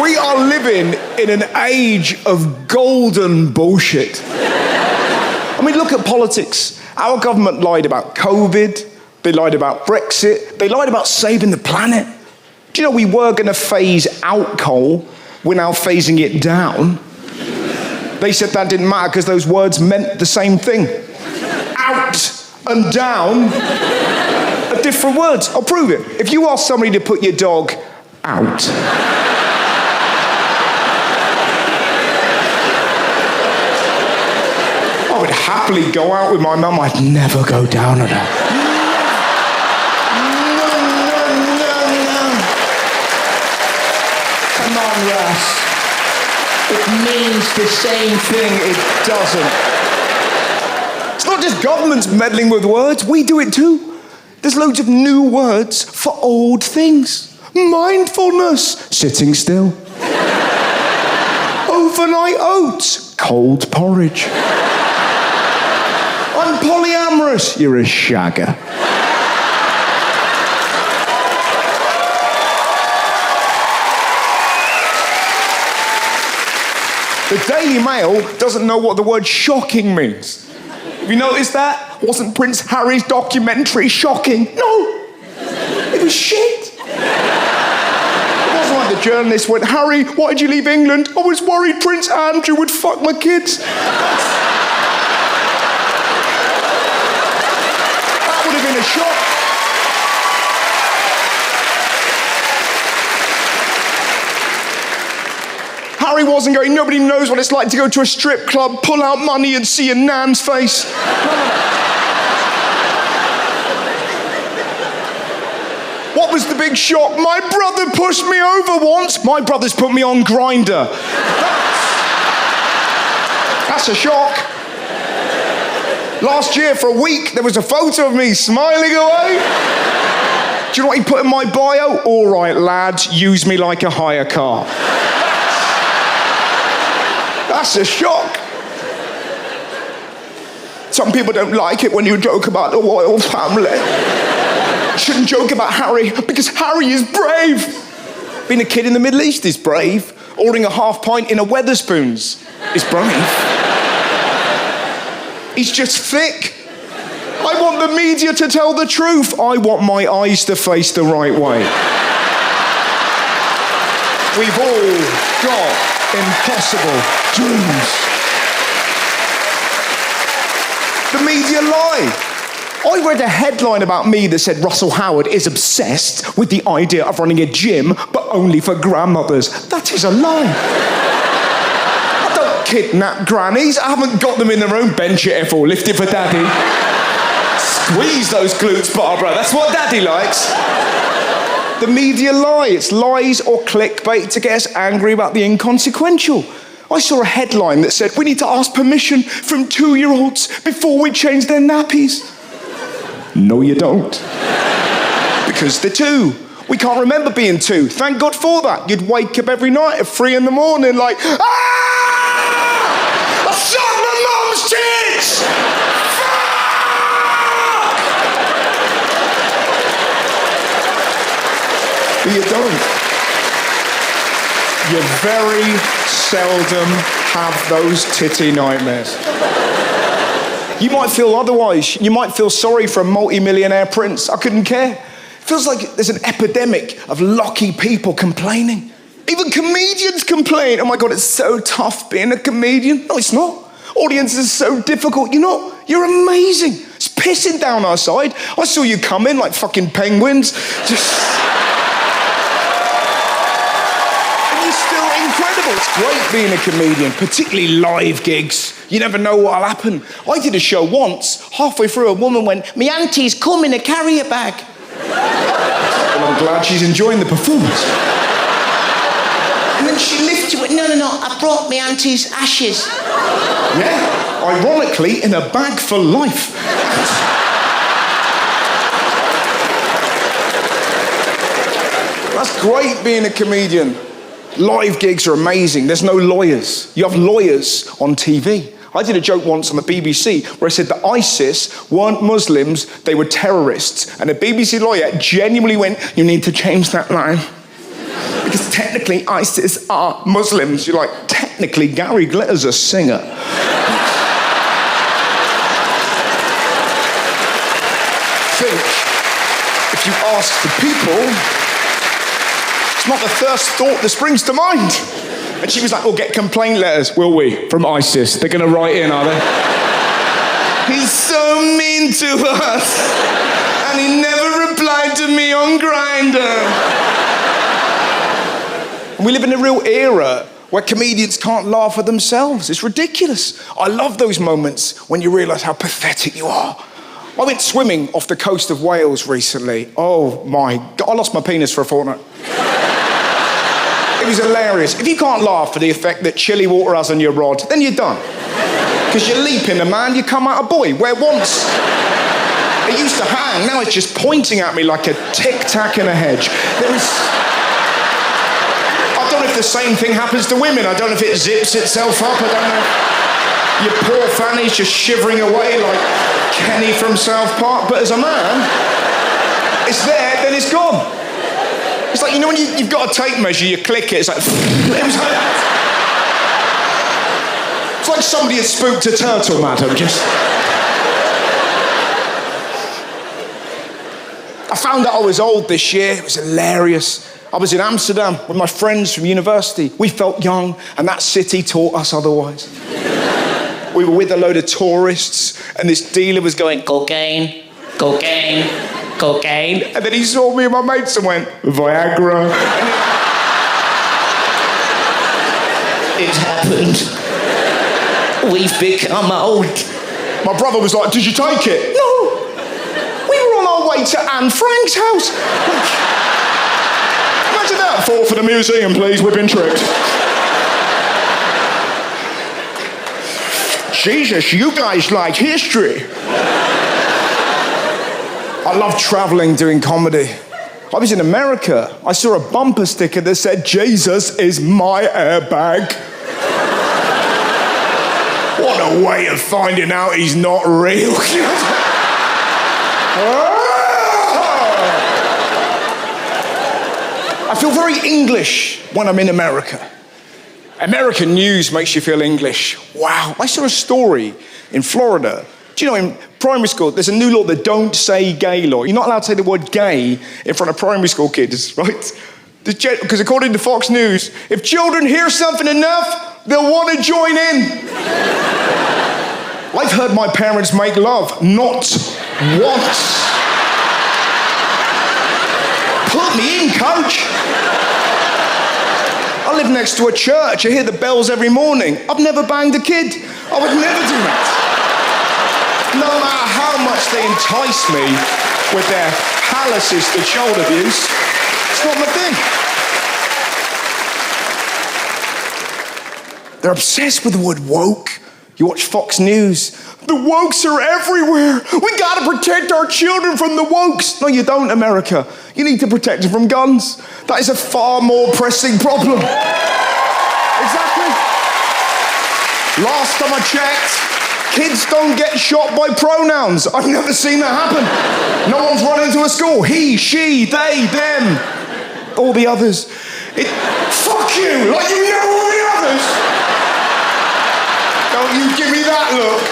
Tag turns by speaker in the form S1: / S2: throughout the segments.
S1: We are living in an age of golden bullshit. I mean, look at politics. Our government lied about COVID. They lied about Brexit. They lied about saving the planet. Do you know we were going to phase out coal? We're now phasing it down. They said that didn't matter because those words meant the same thing. Out and down are different words. I'll prove it. If you ask somebody to put your dog out, I would happily go out with my mum. I'd never go down on her. Come on, Russ. It means the same thing. It doesn't. It's not just governments meddling with words. We do it too. There's loads of new words for old things. Mindfulness, sitting still. Overnight oats, cold porridge. I'm polyamorous, you're a shagger. The Daily Mail doesn't know what the word shocking means. Have you noticed that? Wasn't Prince Harry's documentary shocking? No, it was shit. It wasn't like the journalist went, Harry, why did you leave England? I was worried Prince Andrew would fuck my kids. That would have been a shock. Harry wasn't going, nobody knows what it's like to go to a strip club, pull out money and see a nan's face. What was the big shock? My brother pushed me over once. My brother's put me on Grindr. That's a shock. Last year, for a week, there was a photo of me smiling away. Do you know what he put in my bio? All right, lads, use me like a hire car. That's a shock. Some people don't like it when you joke about the royal family. You shouldn't joke about Harry because Harry is brave. Being a kid in the Middle East is brave. Ordering a half pint in a Wetherspoons is brave. He's just thick. I want the media to tell the truth. I want my eyes to face the right way. We've all got impossible dreams. The media lie. I read a headline about me that said Russell Howard is obsessed with the idea of running a gym, but only for grandmothers. That is a lie. I don't kidnap grannies. I haven't got them in their own bench at F4. Lift it for daddy. Squeeze those glutes, Barbara. That's what daddy likes. The media lie. It's lies or clickbait to get us angry about the inconsequential. I saw a headline that said, we need to ask permission from 2-year-olds before we change their nappies. No, you don't. Because they're 2. We can't remember being 2. Thank God for that. You'd wake up every night at 3 in the morning like, ah! I sucked my mum's tits! Fuck! But you don't. You very seldom have those titty nightmares. You might feel otherwise. You might feel sorry for a multi-millionaire prince. I couldn't care. It feels like there's an epidemic of lucky people complaining. Even comedians complain. Oh my God, it's so tough being a comedian. No, it's not. Audiences are so difficult. You're amazing. It's pissing down our side. I saw you come in like fucking penguins. Incredible. It's great being a comedian, particularly live gigs. You never know what'll happen. I did a show once. Halfway through, a woman went, "Me auntie's come in a carrier bag." Well, I'm glad she's enjoying the performance.
S2: And then she lifted it. No, I brought me auntie's ashes.
S1: Yeah, ironically, in a bag for life. That's great being a comedian. Live gigs are amazing. There's no lawyers. You have lawyers on TV. I did a joke once on the BBC where I said that ISIS weren't Muslims, they were terrorists. And a BBC lawyer genuinely went, "You need to change that line." Because technically ISIS are Muslims. You're like, technically Gary Glitter's a singer. Think, if you ask the people, it's not the first thought that springs to mind. And she was like, we'll get complaint letters, will we, from ISIS? They're going to write in, are they? He's so mean to us. And he never replied to me on Grindr. And we live in a real era where comedians can't laugh at themselves. It's ridiculous. I love those moments when you realise how pathetic you are. I went swimming off the coast of Wales recently. Oh my God, I lost my penis for a fortnight. It was hilarious. If you can't laugh at the effect that chilly water has on your rod, then you're done. Because you're leaping a man, you come out a boy, where once it used to hang, now it's just pointing at me like a tic-tac in a hedge. I don't know if the same thing happens to women. I don't know if it zips itself up. I don't know. Your poor fanny's just shivering away like Kenny from South Park. But as a man, it's there, then it's gone. It's like, you know when you've got a tape measure, you click it, it's like... It's like somebody had spooked a turtle, madam, just... I found out I was old this year. It was hilarious. I was in Amsterdam with my friends from university. We felt young, and that city taught us otherwise. We were with a load of tourists, and this dealer was going, cocaine, cocaine, cocaine. And then he saw me and my mates and went, Viagra.
S2: It's happened. We've become old.
S1: My brother was like, did you take it? No. We were on our way to Anne Frank's house. Imagine that. 4 for the museum, please. We've been tricked. Jesus, you guys like history. I love traveling, doing comedy. I was in America. I saw a bumper sticker that said, Jesus is my airbag. What a way of finding out he's not real. I feel very English when I'm in America. American news makes you feel English. Wow. I saw a story in Florida. Do you know, in primary school, there's a new law, the don't say gay law. You're not allowed to say the word gay in front of primary school kids, right? Because according to Fox News, if children hear something enough, they'll want to join in. I've heard my parents make love, not once. Put me in, coach. I live next to a church. I hear the bells every morning. I've never banged a kid. I would never do that. No matter how much they entice me with their palaces to child abuse, it's not my thing. They're obsessed with the word woke. You watch Fox News. The wokes are everywhere. We gotta protect our children from the wokes. No, you don't, America. You need to protect them from guns. That is a far more pressing problem. Exactly. Last time I checked, kids don't get shot by pronouns. I've never seen that happen. No one's run into a school. He, she, they, them. All the others. Fuck you, like you know all the others. Don't you give me that look.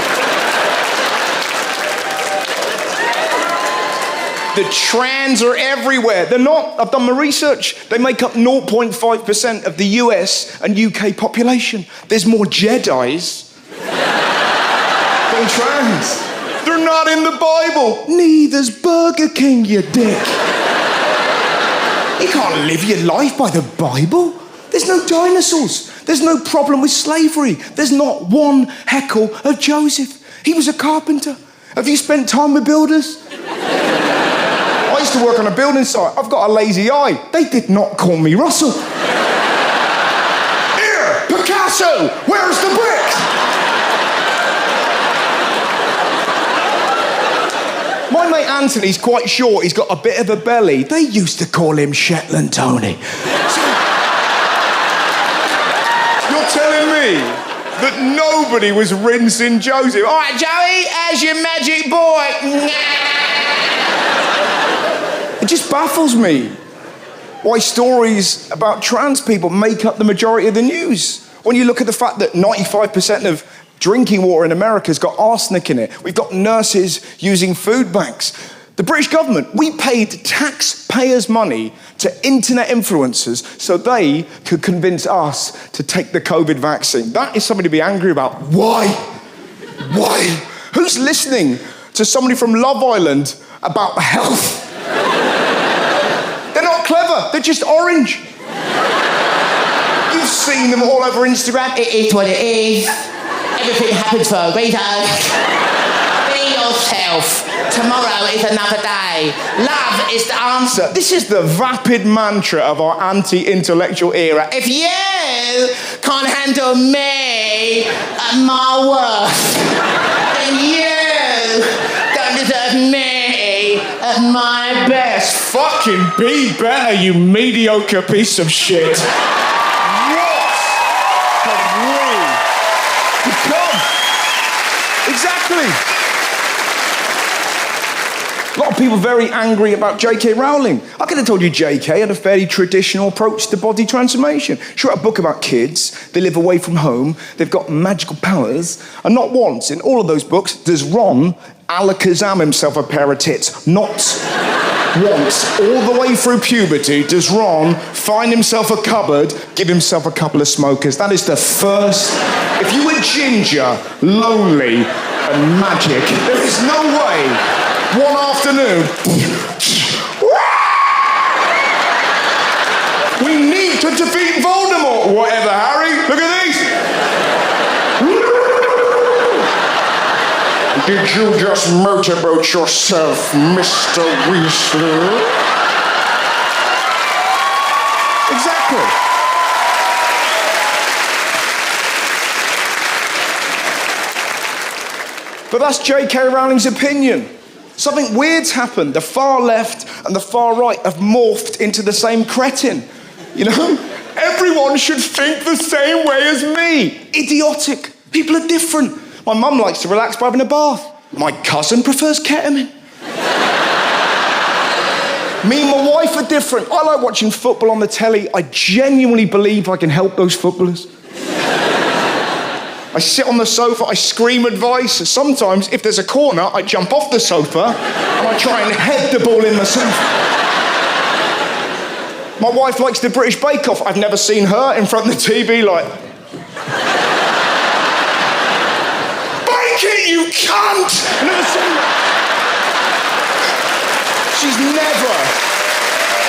S1: The trans are everywhere. They're not. I've done my research. They make up 0.5% of the US and UK population. There's more Jedis than trans. They're not in the Bible. Neither's Burger King, you dick. You can't live your life by the Bible. There's no dinosaurs. There's no problem with slavery. There's not one heckle of Joseph. He was a carpenter. Have you spent time with builders? I used to work on a building site. I've got a lazy eye. They did not call me Russell. Here, Picasso, where's the bricks? My mate Anthony's quite short. He's got a bit of a belly. They used to call him Shetland Tony. You're telling me that nobody was rinsing Joseph? All right, Joey, how's your magic boy? It just baffles me. why stories about trans people make up the majority of the news. When you look at the fact that 95% of drinking water in America has got arsenic in it. We've got nurses using food banks. The British government, we paid taxpayers' money to internet influencers so they could convince us to take the COVID vaccine. That is something to be angry about. Why? Why? Who's listening to somebody from Love Island about health? They're not clever, they're just orange. You've seen them all over Instagram.
S2: It is what it is. Everything happens for a reason. Be yourself. Tomorrow is another day. Love is the answer.
S1: This is the vapid mantra of our anti-intellectual era.
S2: If you can't handle me at my worst, then you don't deserve me at my best.
S1: Fucking be better, you mediocre piece of shit. What have we become? Exactly. A lot of people very angry about J.K. Rowling. I could have told you J.K. had a fairly traditional approach to body transformation. She wrote a book about kids. They live away from home. They've got magical powers. And not once in all of those books does Ron alakazam himself a pair of tits. Not once. All the way through puberty does Ron find himself a cupboard, give himself a couple of smokers. That is the first... If you were ginger, lonely, and magic, there is no way... One afternoon, we need to defeat Voldemort. Whatever, Harry. Look at these. Did you just motorboat yourself, Mr. Weasley? Exactly. But that's J.K. Rowling's opinion. Something weird's happened. The far left and the far right have morphed into the same cretin. You know? Everyone should think the same way as me. Idiotic. People are different. My mum likes to relax by having a bath. My cousin prefers ketamine. Me and my wife are different. I like watching football on the telly. I genuinely believe I can help those footballers. I sit on the sofa, I scream advice. Sometimes, if there's a corner, I jump off the sofa and I try and head the ball in the sofa. My wife likes the British Bake Off. I've never seen her in front of the TV like... Bake it, you cunt! I've never seen her. She's never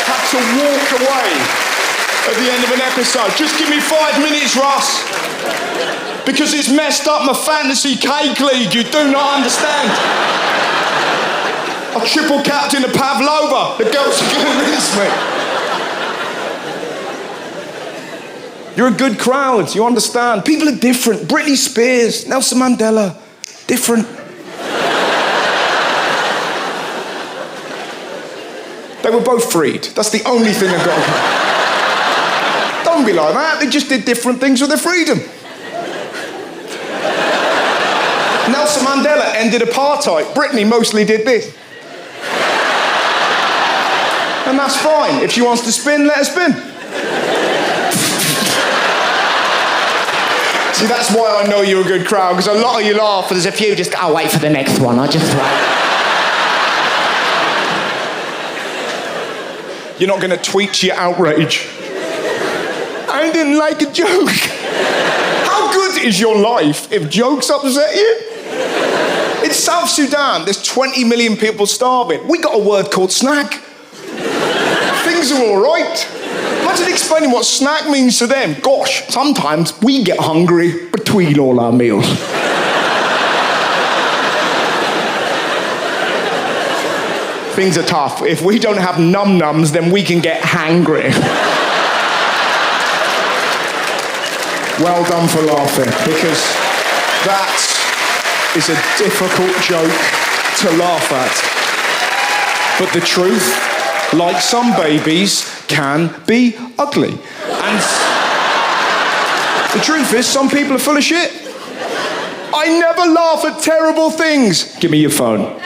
S1: had to walk away at the end of an episode. Just give me 5 minutes, Russ. Because it's messed up my fantasy cake league, you do not understand. I triple captain of Pavlova. The girls are going to rinse me. You're a good crowd, you understand. People are different. Britney Spears, Nelson Mandela, different. They were both freed. That's the only thing I've got. Don't be like that. They just did different things with their freedom. Nelson Mandela ended apartheid. Britney mostly did this. And that's fine. If she wants to spin, let her spin. See, that's why I know you're a good crowd, because a lot of you laugh, and there's a few just, I'll wait for the next one. I'll just wait. You're not going to tweet your outrage. I didn't like a joke. How good is your life if jokes upset you? In South Sudan, there's 20 million people starving. We got a word called snack. Things are all right. Imagine explaining what snack means to them. Gosh, sometimes we get hungry between all our meals. Things are tough. If we don't have num-nums, then we can get hangry. Well done for laughing, because that is a difficult joke to laugh at. But the truth, like some babies, can be ugly. And the truth is, some people are full of shit. I never laugh at terrible things. Give me your phone.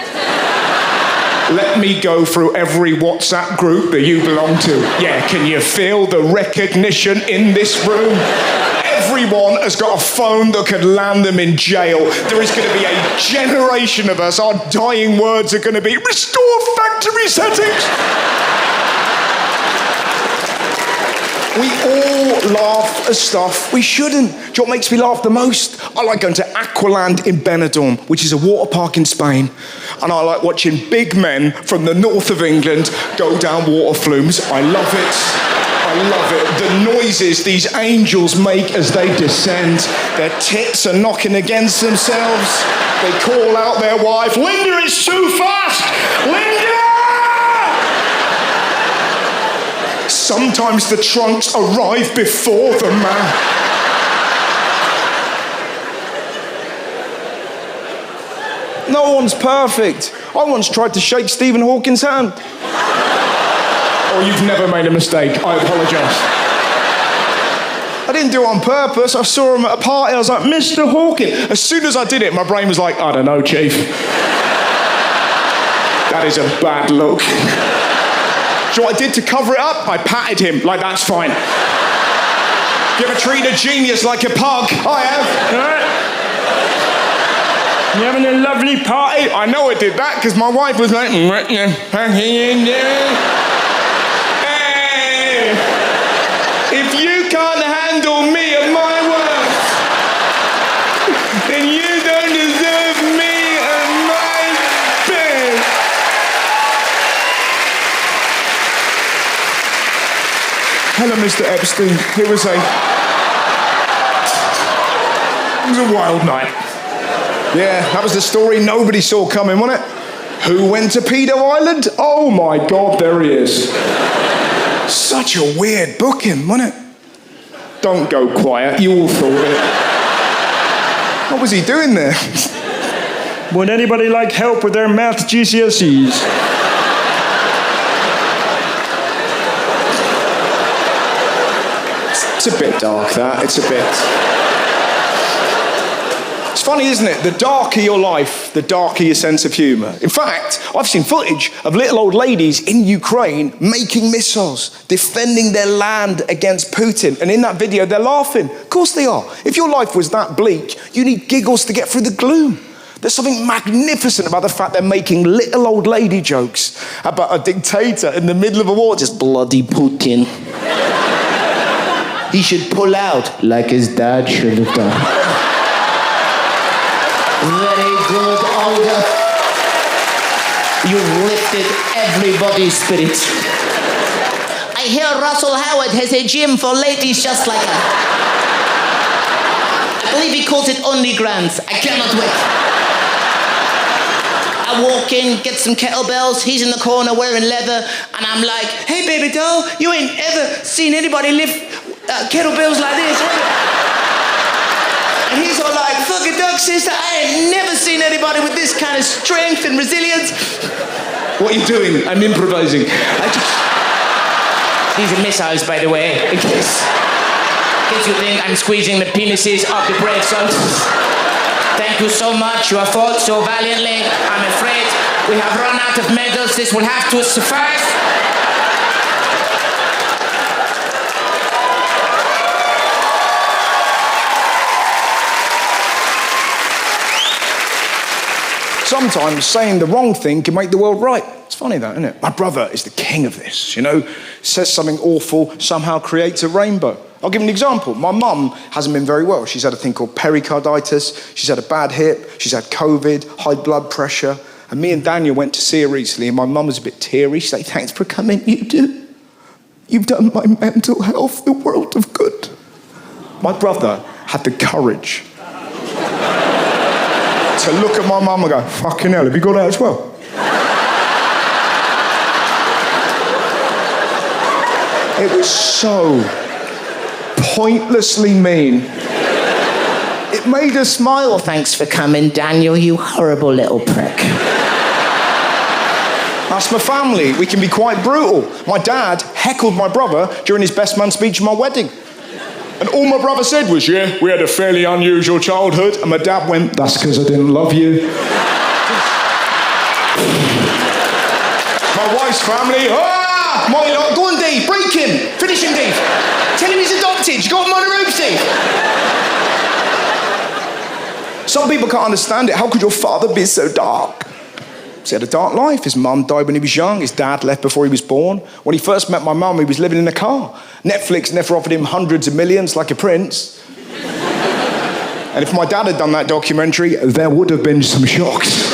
S1: Let me go through every WhatsApp group that you belong to. Yeah, can you feel the recognition in this room? Everyone has got a phone that could land them in jail. There is going to be a generation of us. Our dying words are going to be, restore factory settings. We all laugh at stuff we shouldn't. Do you know what makes me laugh the most? I like going to Aqualand in Benidorm, which is a water park in Spain. And I like watching big men from the north of England go down water flumes. I love it. I love it. The noises these angels make as they descend. Their tits are knocking against themselves. They call out their wife, Linda, it's too fast! Linda! Sometimes the trunks arrive before the man. No one's perfect. I once tried to shake Stephen Hawking's hand. Oh, you've never made a mistake. I apologise. I didn't do it on purpose. I saw him at a party. I was like, Mr. Hawking. As soon as I did it, my brain was like, I don't know, Chief. That is a bad look. So what I did to cover it up? I patted him, like that's fine. You ever treat a genius like a pug? I have. Right. You having a lovely party? I know I did that because my wife was like, hey, if you can't handle me at my worst, then you don't deserve me at my best. Hello, Mr. Epstein. It was a wild night. Yeah, that was the story nobody saw coming, wasn't it? Who went to Pedo Island? Oh my God, there he is. Such a weird booking, wasn't it? Don't go quiet, you all thought it. What was he doing there? Would anybody like help with their math GCSEs? It's a bit dark, that. It's a bit... It's funny, isn't it? The darker your life, the darker your sense of humour. In fact, I've seen footage of little old ladies in Ukraine making missiles, defending their land against Putin. And in that video, they're laughing. Of course they are. If your life was that bleak, you need giggles to get through the gloom. There's something magnificent about the fact they're making little old lady jokes about a dictator in the middle of a war, just bloody Putin. He should pull out like his dad should have done. Very good, Olga. You've lifted everybody's spirit. I hear Russell Howard has a gym for ladies just like her. I believe he calls it Underground. I cannot wait. I walk in, get some kettlebells. He's in the corner wearing leather. And I'm like, hey, baby doll, you ain't ever seen anybody lift kettlebells like this, have you? And he's all like, fuck a duck, sister, I ain't never seen anybody with this kind of strength and resilience. What are you doing? I'm improvising. These are missiles, by the way, in case you think I'm squeezing the penises of the brave soldiers. Thank you so much. You have fought so valiantly. I'm afraid we have run out of medals. This will have to suffice. Sometimes saying the wrong thing can make the world right. It's funny that, isn't it? My brother is the king of this, you know? Says something awful, somehow creates a rainbow. I'll give you an example. My mum hasn't been very well. She's had a thing called pericarditis. She's had a bad hip. She's had COVID, high blood pressure. And me and Daniel went to see her recently, and my mum was a bit teary. She said, thanks for coming, you do. You've done my mental health the world of good. My brother had the courage to look at my mum and go, fucking hell, have you got that as well? It was so pointlessly mean. It made her smile. Thanks for coming, Daniel, you horrible little prick. That's my family. We can be quite brutal. My dad heckled my brother during his best man speech at my wedding. And all my brother said was, yeah, we had a fairly unusual childhood. And my dad went, that's because I didn't love you. my wife's family. Ah! My lot. Go on, Dave. Break him. Finish him, Dave. Tell him he's adopted. You got him on the ropes, Dave. Some people can't understand it. How could your father be so dark? He had a dark life. His mum died when he was young. His dad left before he was born. When he first met my mum, he was living in a car. Netflix never offered him hundreds of millions like a prince. And if my dad had done that documentary, there would have been some shocks.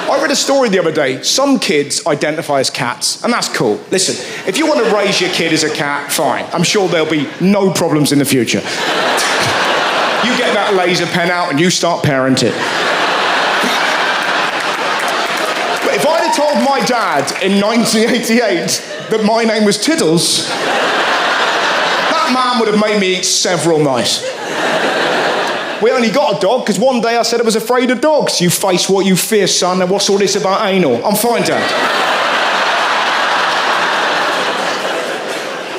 S1: I read a story the other day. Some kids identify as cats, and that's cool. Listen, if you want to raise your kid as a cat, fine. I'm sure there'll be no problems in the future. You get that laser pen out and you start parenting. But if I'd have told my dad in 1988 that my name was Tiddles, that man would have made me eat several mice. We only got a dog because one day I said I was afraid of dogs. You face what you fear, son, and what's all this about anal? I'm fine, Dad.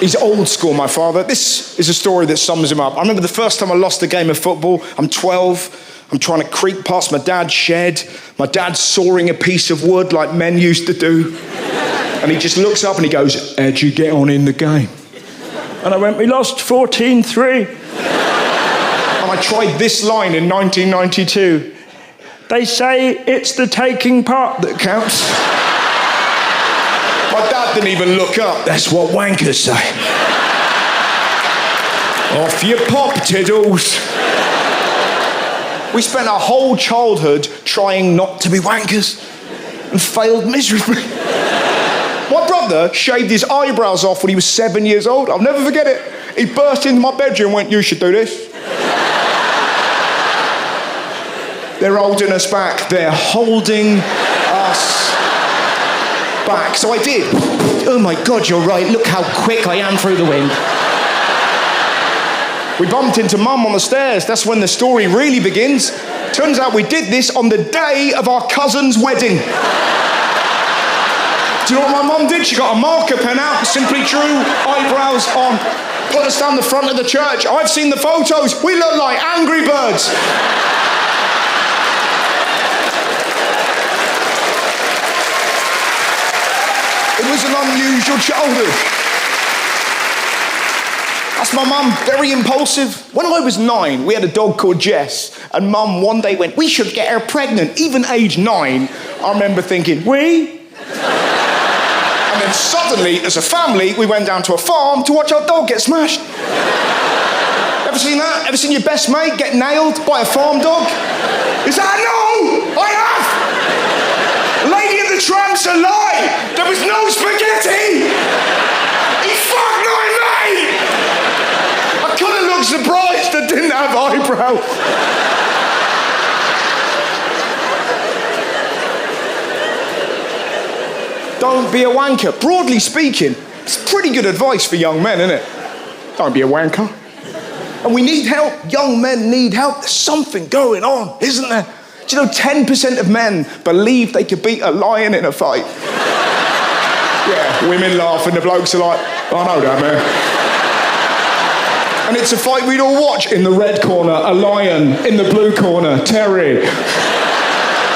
S1: He's old school, my father. This is a story that sums him up. I remember the first time I lost a game of football. I'm 12. I'm trying to creep past my dad's shed. My dad's sawing a piece of wood like men used to do. And he just looks up and he goes, "How'd you get on in the game?" And I went, "We lost 14-3. And I tried this line in 1992. "They say it's the taking part that counts." My dad didn't even look up. That's what wankers say. Off you pop, Tiddles. We spent our whole childhood trying not to be wankers and failed miserably. My brother shaved his eyebrows off when he was 7 years old. I'll never forget it. He burst into my bedroom and went, "You should do this." They're holding us back. They're holding us back. So I did. Oh my God, you're right. Look how quick I am through the wind. We bumped into Mum on the stairs. That's when the story really begins. Turns out we did this on the day of our cousin's wedding. Do you know what my mum did? She got a marker pen out, simply drew eyebrows on, put us down the front of the church. I've seen the photos. We look like Angry Birds. It was an unusual childhood. That's my mum, very impulsive. When I was 9, we had a dog called Jess, and Mum one day went, "We should get her pregnant." Even age 9, I remember thinking, "We?" And then suddenly, as a family, we went down to a farm to watch our dog get smashed. Ever seen that? Ever seen your best mate get nailed by a farm dog? Is that no? I have! Lady and the Tramp's a lie! There was no spaghetti! He fucked my mate! I could have looked surprised that didn't have eyebrows. Don't be a wanker. Broadly speaking, it's pretty good advice for young men, isn't it? Don't be a wanker. And we need help. Young men need help. There's something going on, isn't there? Do you know 10% of men believe they could beat a lion in a fight? Yeah, women laugh and the blokes are like, "I know that, man." And it's a fight we'd all watch. In the red corner, a lion. In the blue corner, Terry.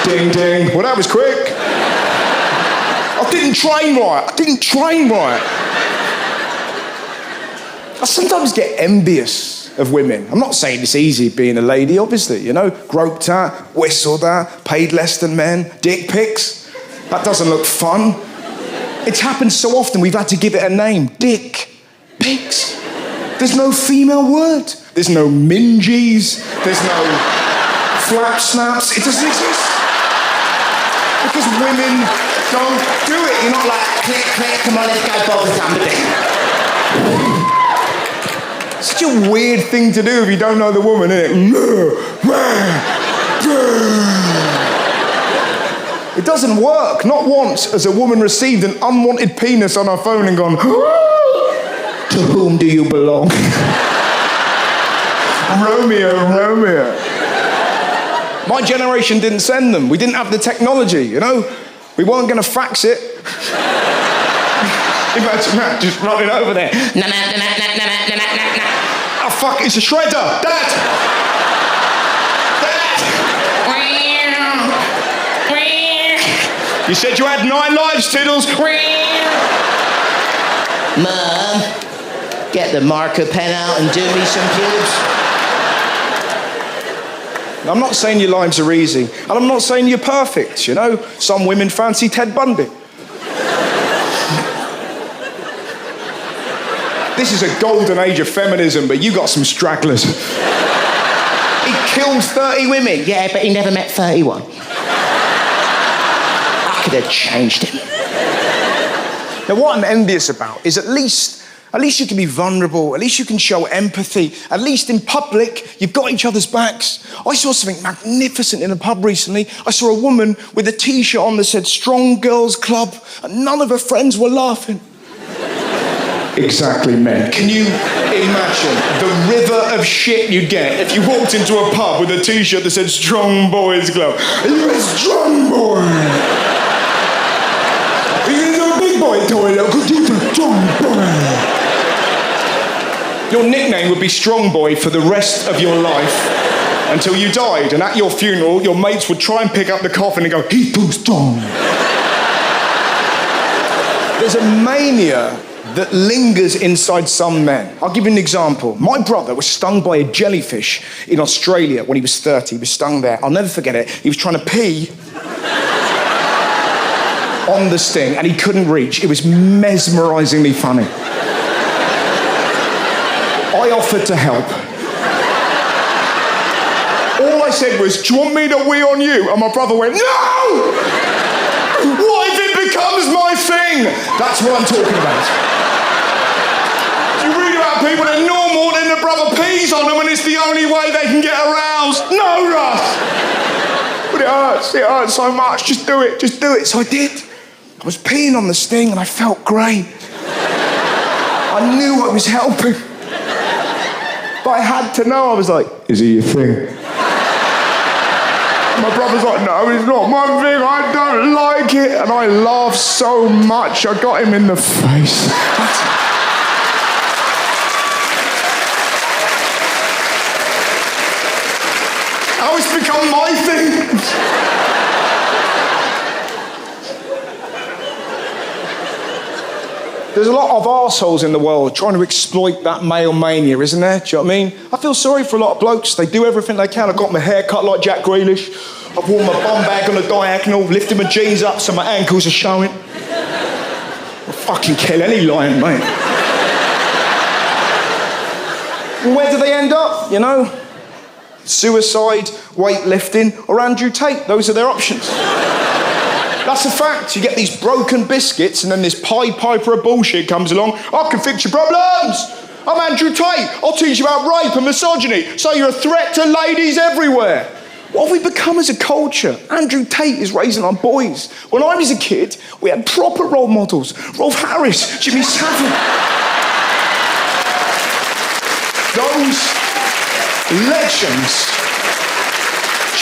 S1: Ding, ding. Well, that was quick. I didn't train right. I sometimes get envious of women. I'm not saying it's easy being a lady, obviously, you know, groped at, whistled at, paid less than men, dick pics. That doesn't look fun. It's happened so often we've had to give it a name. Dick pics. There's no female word. There's no mingies. There's no flap snaps. It doesn't exist. Because women don't do it. You're not like, click, click, come on, let's go, Bob and somebody. Such a weird thing to do if you don't know the woman, isn't it? It doesn't work. Not once has a woman received an unwanted penis on her phone and gone, "To whom do you belong?" Romeo, Romeo. My generation didn't send them. We didn't have the technology, you know? We weren't going to fax it. Imagine that, just running over there. Oh, fuck, it's a shredder. Dad! You said you had 9 lives, Tiddles.
S2: Mum, get the marker pen out and do me some pubes.
S1: I'm not saying your lives are easy, and I'm not saying you're perfect, you know? Some women fancy Ted Bundy. This is a golden age of feminism, but you got some stragglers.
S2: He killed 30 women. Yeah, but he never met 31. I could have changed him.
S1: Now, what I'm envious about is at least you can be vulnerable, at least you can show empathy, at least in public, you've got each other's backs. I saw something magnificent in a pub recently. I saw a woman with a T-shirt on that said Strong Girls Club, and none of her friends were laughing. Exactly, men. Can you imagine the river of shit you'd get if you walked into a pub with a T-shirt that said Strong Boys Club? Are you a strong boy? Are you going to do a big boy toilet? Because you're a strong boy. Your nickname would be Strong Boy for the rest of your life until you died. And at your funeral, your mates would try and pick up the coffin and go, he's too strong. There's a mania that lingers inside some men. I'll give you an example. My brother was stung by a jellyfish in Australia when he was 30. He was stung there. I'll never forget it. He was trying to pee on the sting and he couldn't reach. It was mesmerisingly funny. I offered to help. All I said was, do you want me to wee on you? And my brother went, no! What if it becomes my thing? That's what I'm talking about. You read about people that are normal, then the brother pees on them and it's the only way they can get aroused. No, Russ! But it hurts so much. Just do it. So I did. I was peeing on the sting and I felt great. I knew I was helping. But I had to know. I was like, is it your thing? My brother's like, no, it's not my thing, I don't like it. And I laughed so much, I got him in the face. Now it's become my thing. There's a lot of arseholes in the world trying to exploit that male mania, isn't there? Do you know what I mean? I feel sorry for a lot of blokes. They do everything they can. I've got my hair cut like Jack Grealish. I've worn my bum bag on a diagonal, lifted my jeans up so my ankles are showing. I'll fucking kill any lion, mate. And where do they end up, you know? Suicide, weightlifting, or Andrew Tate. Those are their options. That's a fact. You get these broken biscuits and then this Pied Piper of bullshit comes along. I can fix your problems. I'm Andrew Tate. I'll teach you about rape and misogyny so you're a threat to ladies everywhere. What have we become as a culture? Andrew Tate is raising our boys. When I was a kid, we had proper role models. Rolf Harris, Jimmy Savile. Those legends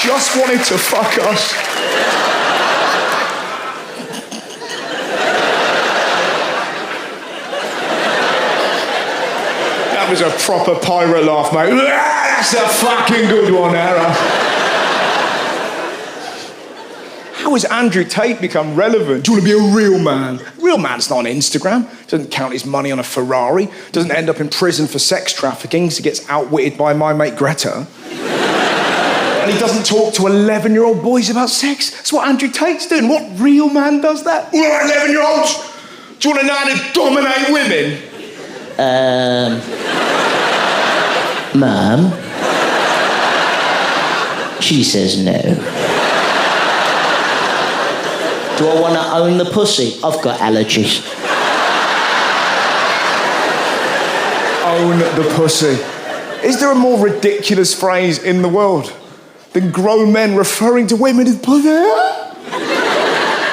S1: just wanted to fuck us. That was a proper pirate laugh, mate. That's a fucking good one, Ara. How has Andrew Tate become relevant? Do you want to be a real man? A real man's not on Instagram. Doesn't count his money on a Ferrari. Doesn't end up in prison for sex trafficking because he gets outwitted by my mate Greta. And he doesn't talk to 11-year-old boys about sex. That's what Andrew Tate's doing. What real man does that? What, 11-year-olds? Do you want to know how to dominate women?
S2: Mum? She says no. Do I want to own the pussy? I've got allergies.
S1: Own the pussy. Is there a more ridiculous phrase in the world than grown men referring to women as pussy?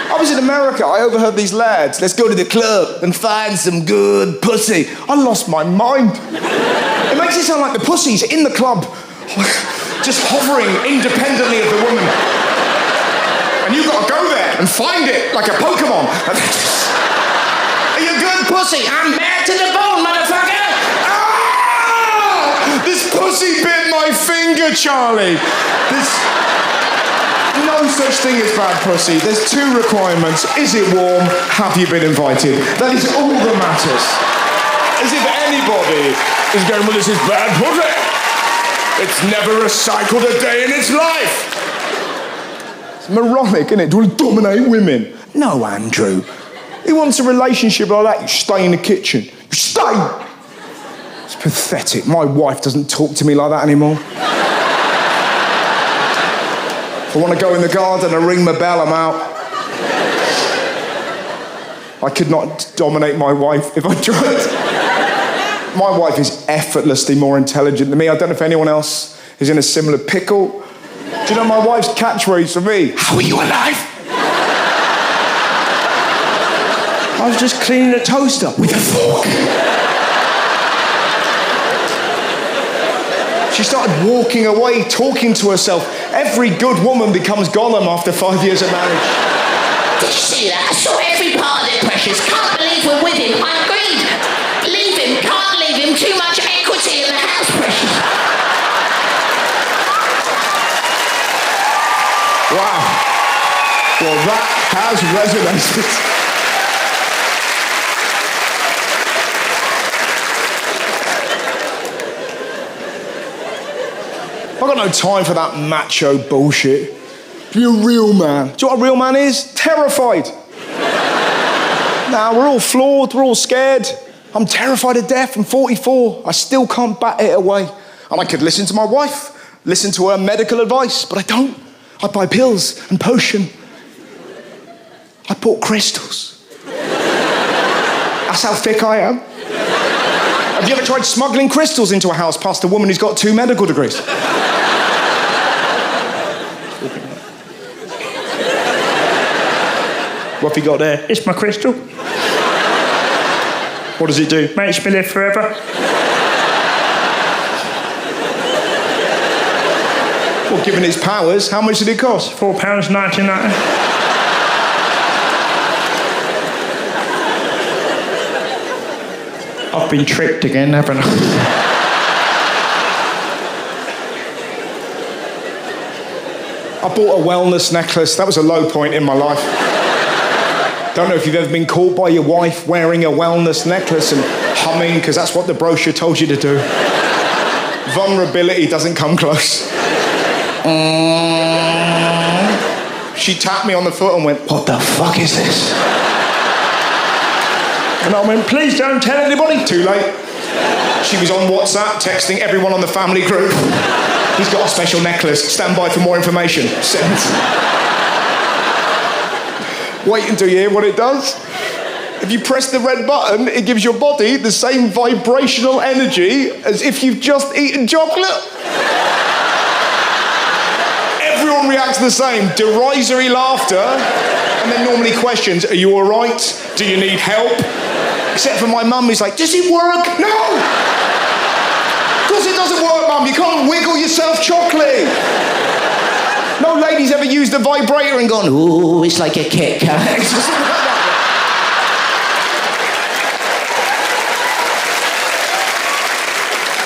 S1: I was in America, I overheard these lads, let's go to the club and find some good pussy. I lost my mind. It makes it sound like the pussy's in the club, just hovering independently of the woman. And you've got to go there and find it like a Pokemon. Are you good, pussy? I'm bad to the bone, motherfucker! Ah! This pussy bit my finger, Charlie. no such thing as bad pussy. There's two requirements. Is it warm? Have you been invited? That is all that matters. As if anybody is going, well, this is bad pussy. It's never recycled a day in its life. It's moronic, isn't it? To dominate women. No, Andrew. Who wants a relationship like that? You stay in the kitchen. You stay. It's pathetic. My wife doesn't talk to me like that anymore. If I want to go in the garden and ring my bell, I'm out. I could not dominate my wife if I tried. My wife is effortlessly more intelligent than me. I don't know if anyone else is in a similar pickle. Do you know my wife's catchphrase for me? How are you alive? I was just cleaning a toaster with a fork. She started walking away, talking to herself. Every good woman becomes Gollum after 5 years of marriage.
S2: Did you see that? I saw every part of it, Precious. Can't believe we're with him. I agreed. Leave him. Can't leave him. Too much equity in the house, Precious.
S1: Wow. Well, that has resonated. I've got no time for that macho bullshit. Be a real man. Do you know what a real man is? Terrified. Nah, we're all flawed, we're all scared. I'm terrified of death, I'm 44. I still can't bat it away. And I could listen to my wife, listen to her medical advice, but I don't. I buy pills and potion. I bought crystals. That's how thick I am. Have you ever tried smuggling crystals into a house past a woman who's got 2 medical degrees? What have you got there?
S3: It's my crystal.
S1: What does it do?
S3: Makes me live forever.
S1: Well, given its powers, how much did it cost?
S3: £4.99. I've been tricked again, haven't I?
S1: I bought a wellness necklace. That was a low point in my life. Don't know if you've ever been caught by your wife wearing a wellness necklace and humming, because that's what the brochure told you to do. Vulnerability doesn't come close. She tapped me on the foot and went, what the fuck is this? And I went, please don't tell anybody. Too late. She was on WhatsApp texting everyone on the family group. He's got a special necklace. Stand by for more information. Send. Wait until you hear what it does. If you press the red button, it gives your body the same vibrational energy as if you've just eaten chocolate. Everyone reacts the same. Derisory laughter, and then normally questions, are you all right? Do you need help? Except for my mum, who's like, does it work? No! Of course it doesn't work, Mum. You can't wiggle yourself chocolate. No lady's ever used a vibrator and gone, ooh, it's like a Kit Kat.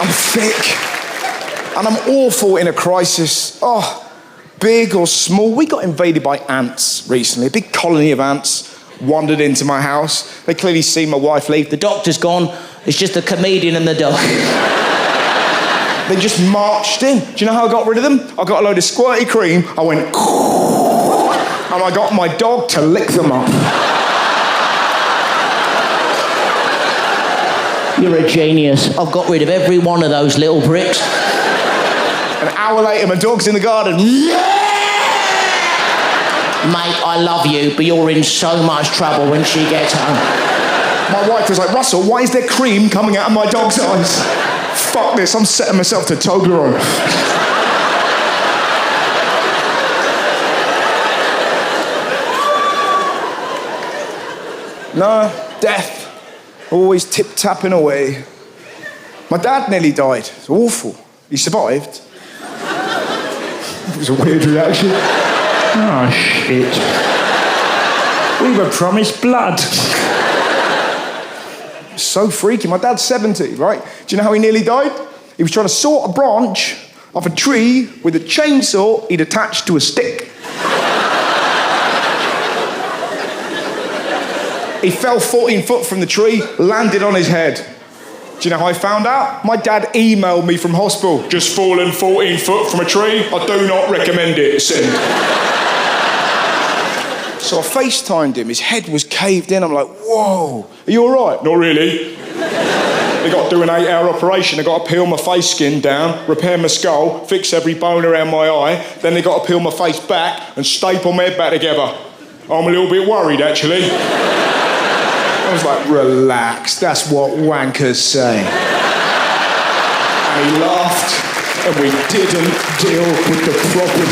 S1: I'm thick. And I'm awful in a crisis. Oh, big or small. We got invaded by ants recently. A big colony of ants wandered into my house. They clearly see my wife leave. The doctor's gone. It's just the comedian and the dog. They just marched in. Do you know how I got rid of them? I got a load of squirty cream. I went, and I got my dog to lick them up.
S2: You're a genius. I've got rid of every one of those little bricks.
S1: An hour later, my dog's in the garden.
S2: Mate, I love you, but you're in so much trouble when she gets home.
S1: My wife was like, Russell, why is there cream coming out of my dog's eyes? Fuck this, I'm setting myself to Toblerone. No, death. Always tip-tapping away. My dad nearly died. It was awful. He survived. It was a weird reaction.
S3: Oh, shit. We were promised blood.
S1: So freaky. My dad's 70, right? Do you know how he nearly died? He was trying to sort a branch off a tree with a chainsaw he'd attached to a stick. He fell 14 foot from the tree, landed on his head. Do you know how I found out? My dad emailed me from hospital. Just fallen 14 foot from a tree. I do not recommend it. Send. So I FaceTimed him. His head was caved in. I'm like, whoa. Are you all right? Not really. They got to do an 8-hour operation. They got to peel my face skin down, repair my skull, fix every bone around my eye. Then they got to peel my face back and staple my head back together. I'm a little bit worried, actually. I was like, relax, that's what wankers say. And he laughed, and we didn't deal with the problem.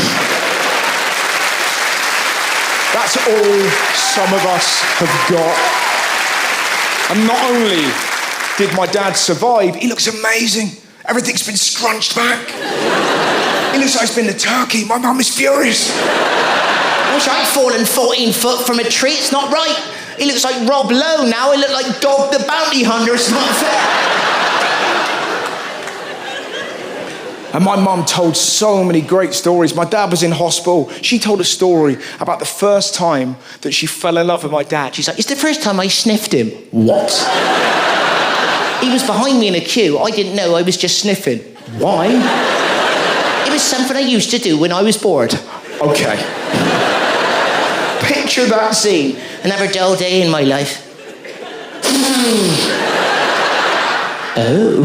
S1: That's all some of us have got. And not only did my dad survive, he looks amazing. Everything's been scrunched back. He looks like he's been to Turkey. My mum is furious.
S2: I wish I'd fallen 14 foot from a tree. It's not right. He looks like Rob Lowe now. He looked like Dog the Bounty Hunter. It's not fair.
S1: And my mum told so many great stories. My dad was in hospital. She told a story about the first time that she fell in love with my dad. She's like,
S2: It's the first time I sniffed him. What? He was behind me in a queue. I didn't know. I was just sniffing. Why? It was something I used to do when I was bored.
S1: okay. Picture that scene.
S2: Another dull day in my life. Oh.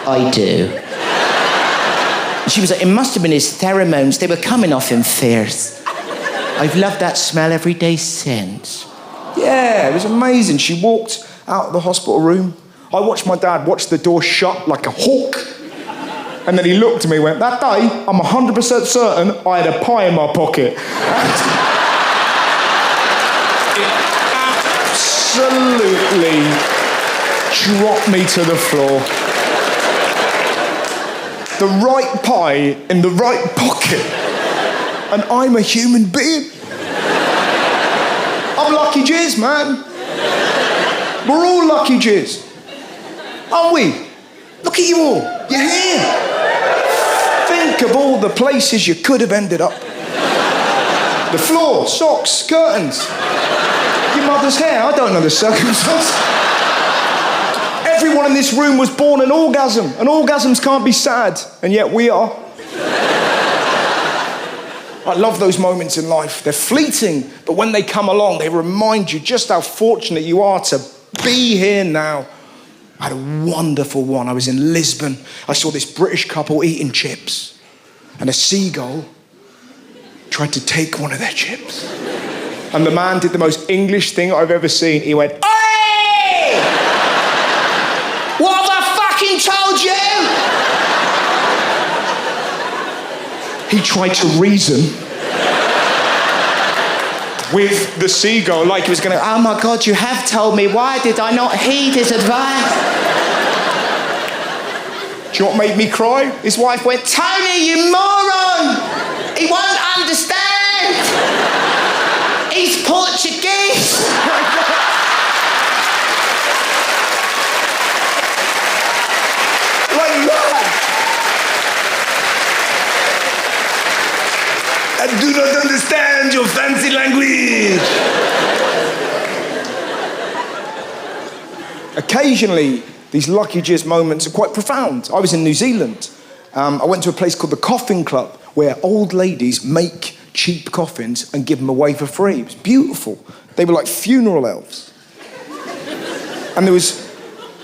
S2: I do. She was like, it must have been his pheromones. They were coming off him fierce. I've loved that smell every day since.
S1: Yeah, it was amazing. She walked out of the hospital room. I watched my dad watch the door shut like a hawk. And then he looked at me and went, that day, I'm 100% certain I had a pie in my pocket. It absolutely dropped me to the floor. The right pie in the right pocket. And I'm a human being. I'm lucky jizz, man. We're all lucky jizz. Aren't we? Look at you all. You're here. Think of all the places you could have ended up. The floor, socks, curtains. Your mother's hair. I don't know the circumstances. Everyone in this room was born an orgasm, and orgasms can't be sad, and yet we are. I love those moments in life. They're fleeting, but when they come along, they remind you just how fortunate you are to be here now. I had a wonderful one. I was in Lisbon. I saw this British couple eating chips, and a seagull tried to take one of their chips. And the man did the most English thing I've ever seen. He went, "Oi!
S2: What have I fucking told you?"
S1: He tried to reason with the seagull like he was going to...
S2: Oh my God, you have told me. Why did I not heed his advice?
S1: Do you know what made me cry? His wife went,
S2: Tony, you moron! He won't understand! He's Portuguese!
S1: like that. I do not understand your fancy language. Occasionally, these lucky jizz moments are quite profound. I was in New Zealand. I went to a place called the Coffin Club, where old ladies make cheap coffins and give them away for free. It was beautiful. They were like funeral elves. And there was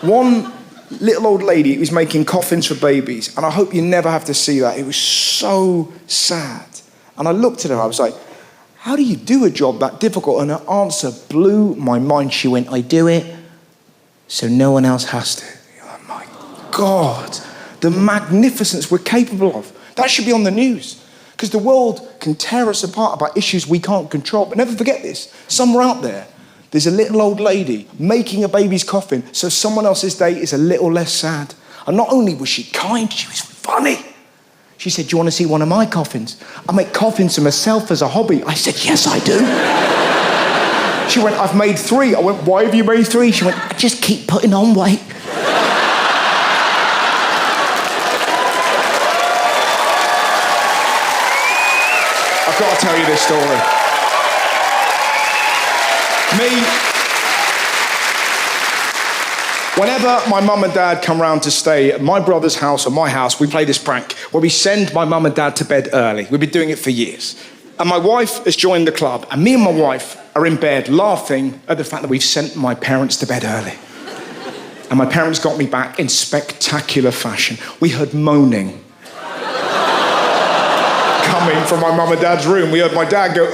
S1: one little old lady who was making coffins for babies, and I hope you never have to see that. It was so sad. And I looked at her, I was like, how do you do a job that difficult? And her answer blew my mind. She went, I do it so no one else has to. Oh my God, the magnificence we're capable of. That should be on the news. Because the world can tear us apart about issues we can't control. But never forget this, somewhere out there, there's a little old lady making a baby's coffin so someone else's day is a little less sad. And not only was she kind, she was funny. She said, do you want to see one of my coffins? I make coffins for myself as a hobby. I said, yes, I do. She went, I've made 3. I went, why have you made 3? She went, I just keep putting on weight. I've got to tell you this story. Whenever my mum and dad come round to stay at my brother's house or my house, we play this prank where we send my mum and dad to bed early. We've been doing it for years. And my wife has joined the club, and me and my wife are in bed laughing at the fact that we've sent my parents to bed early. And my parents got me back in spectacular fashion. We heard moaning coming from my mum and dad's room. We heard my dad go,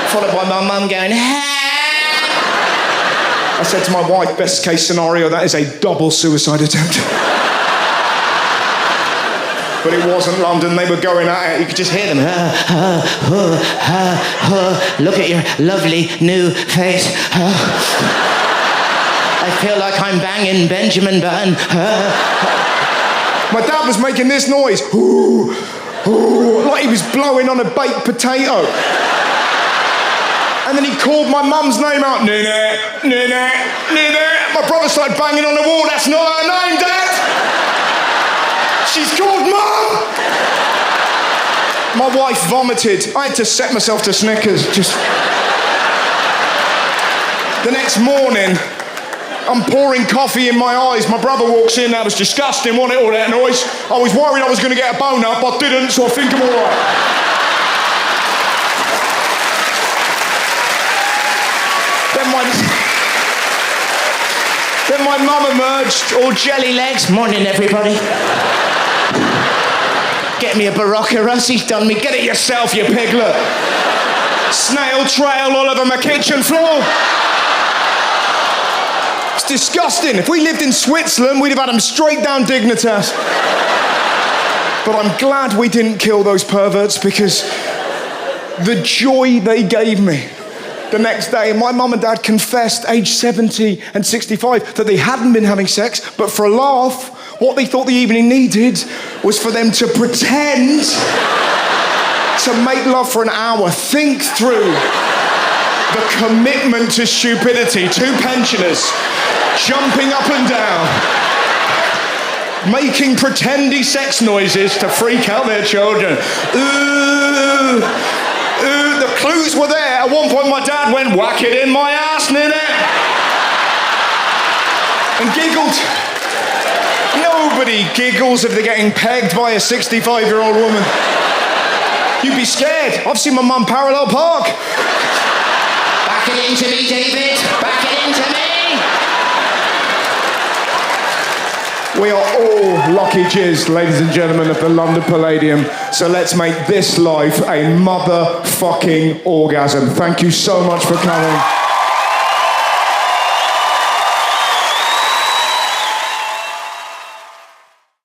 S2: Followed by my mum going,
S1: I said to my wife, best case scenario, that is a double suicide attempt. But it wasn't London, they were going at it. You could just hear them.
S2: Look at your lovely new face. I feel like I'm banging Benjamin Button.
S1: My dad was making this noise. Like he was blowing on a baked potato. And then he called my mum's name out. Nina, Nina, Nina. My brother started banging on the wall. That's not her name, Dad. She's called Mum. My wife vomited. I had to set myself to Snickers. The next morning, I'm pouring coffee in my eyes. My brother walks in. That was disgusting, wasn't it, all that noise? I was worried I was going to get a bone up. I didn't, so I think I'm all right. Then my mum emerged, all jelly legs.
S2: Morning, everybody. Get me a Barocca, Russ. He's done me.
S1: Get it yourself, you piglet. Snail trail all over my kitchen floor. It's disgusting. If we lived in Switzerland, we'd have had them straight down Dignitas. But I'm glad we didn't kill those perverts, because the joy they gave me. The next day, my mum and dad confessed, aged 70 and 65, that they hadn't been having sex, but for a laugh, what they thought the evening needed was for them to pretend to make love for an hour, think through the commitment to stupidity. Two pensioners jumping up and down, making pretendy sex noises to freak out their children. The clues were there. At one point, my dad went, whack it in my ass, Nina. And giggled. Nobody giggles if they're getting pegged by a 65-year-old woman. You'd be scared. I've seen my mum parallel park.
S2: Back it into me, David. Back it into me.
S1: We are all lucky jizz, ladies and gentlemen of the London Palladium. So let's make this life a motherfucking orgasm. Thank you so much for coming.